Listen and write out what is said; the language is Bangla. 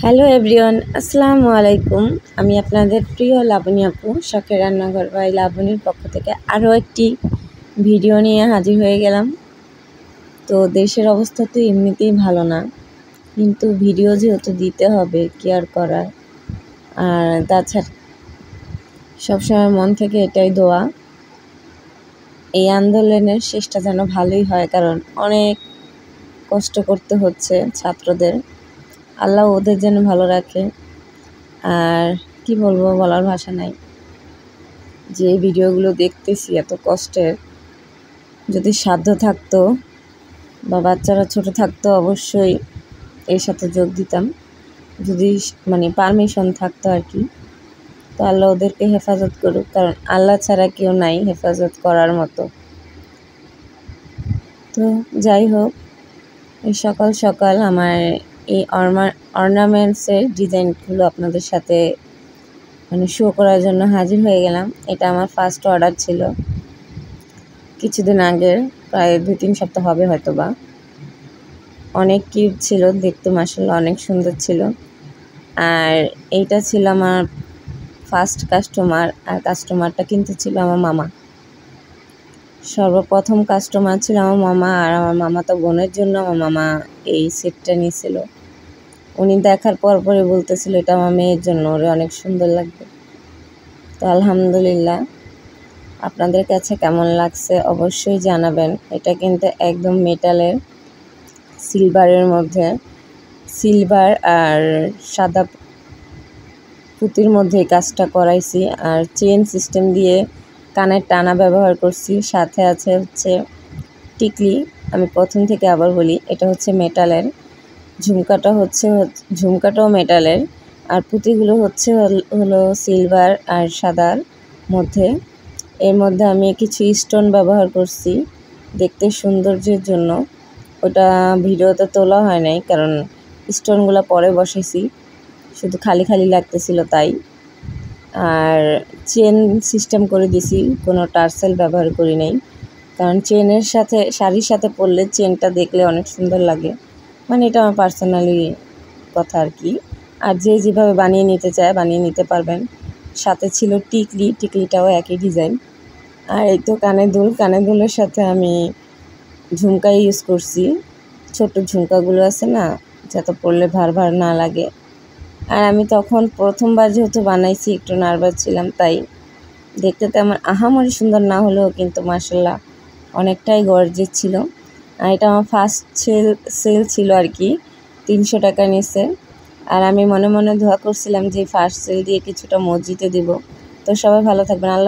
হ্যালো এভরিওয়ান, আসসালামু আলাইকুম। আমি আপনাদের প্রিয় লাবণী আপু, শখের রান্নাঘর বাই লাবণীর পক্ষ থেকে আরও একটি ভিডিও নিয়ে হাজির হয়ে গেলাম। তো দেশের অবস্থা তো এমনিতেই ভালো না, কিন্তু ভিডিও যেহেতু দিতে হবে কি আর করার। আর তাছাড়া সবসময় মন থেকে এটাই দোয়া, এই আন্দোলনের শেষটা যেন ভালোই হয়, কারণ অনেক কষ্ট করতে হচ্ছে ছাত্রদের। আল্লাহ ওদের যেন ভালো রাখে। আর কি বলবো, বলার ভাষা নাই। যে ভিডিওগুলো দেখতেছি এত কষ্টের, যদি সাধ্য থাকতো বা বাচ্চারা ছোট থাকতো অবশ্যই এর সাথে যোগ দিতাম, যদি পারমিশন থাকতো আর কি। তো আল্লাহ ওদেরকে হেফাজত করুক, কারণ আল্লাহ ছাড়া কেউ নাই হেফাজত করার মতো। তো যাই হোক, এই সকাল সকাল আমার এই অর্নামেন্টসের ডিজাইনগুলো আপনাদের সাথে শো করার জন্য হাজির হয়ে গেলাম। এটা আমার ফার্স্ট অর্ডার ছিল, কিছুদিন আগের, প্রায় 2-3 সপ্তাহ হবে হয়তো বা। অনেক কিউট ছিল দেখতে, মাশাআল্লাহ অনেক সুন্দর ছিল। আর এইটা ছিল আমার ফার্স্ট কাস্টমার, আর কাস্টমারটা কিন্তু ছিল আমার মামা। সর্বপ্রথম কাস্টমার ছিল আমার মামা, আর আমার মামা তো বোনের জন্য আমার মামা এই সেটটা নিয়েছিল। উনি দেখার পরই বলতেছিল এটা আমার মেয়ের জন্য, ওরে অনেক সুন্দর লাগবে। তো আলহামদুলিল্লাহ, আপনাদের কাছে কেমন লাগছে অবশ্যই জানাবেন। এটা কিন্তু একদম মেটালের, সিলভারের মধ্যে, সিলভার আর সাদা পুঁতির মধ্যে এই কাজটা করাইছি। আর চেন সিস্টেম দিয়ে কানের টানা ব্যবহার করছি, সাথে আছে হচ্ছে টিকলি। আমি প্রথম থেকে আবার বলি, এটা হচ্ছে মেটালের, ঝুমকাটাও মেটালের, আর পুঁতিগুলো হলো সিলভার আর সাদার মধ্যে। এর মধ্যে আমি কিছু স্টোন ব্যবহার করছি দেখতে সৌন্দর্যের জন্য। ওটা ভিডিওতে তোলা হয় নাই, কারণ স্টোনগুলো পরে বসেছি, শুধু খালি খালি লাগতেছিল তাই। আর চেন সিস্টেম করে দিছি, কোনো টার্সেল ব্যবহার করি নাই, কারণ চেনের সাথে, শাড়ির সাথে পরলে চেনটা দেখলে অনেক সুন্দর লাগে। এটা আমার পার্সোনালি কথা আর কি। আর যে যেভাবে বানিয়ে নিতে চায় বানিয়ে নিতে পারবেন। সাথে ছিল টিকলিটাও একই ডিজাইন। আর এই তো কানের দুলের সাথে আমি ঝুমকা ইউজ করছি, ছোট ঝুমকাগুলো আছে না, যাতে পরলে ভার ভার না লাগে। আর আমি তখন প্রথমবার যেহেতু বানাইছি, একটু নার্ভাস ছিলাম, তাই দেখতে তেমন আহামরি সুন্দর না হলেও কিন্তু মাশাআল্লাহ অনেকটাই গর্জিয়াস ছিল। আর এটা আমার ফার্স্ট সেল ছিল আর কি, 300 টাকা নিছে। আর আমি মনে মনে দোয়া করছিলাম যে ফার্স্ট সেল দিয়ে কিছুটা মসজিদে দিব। তো সবাই ভালো থাকবেন। আল্লাহ।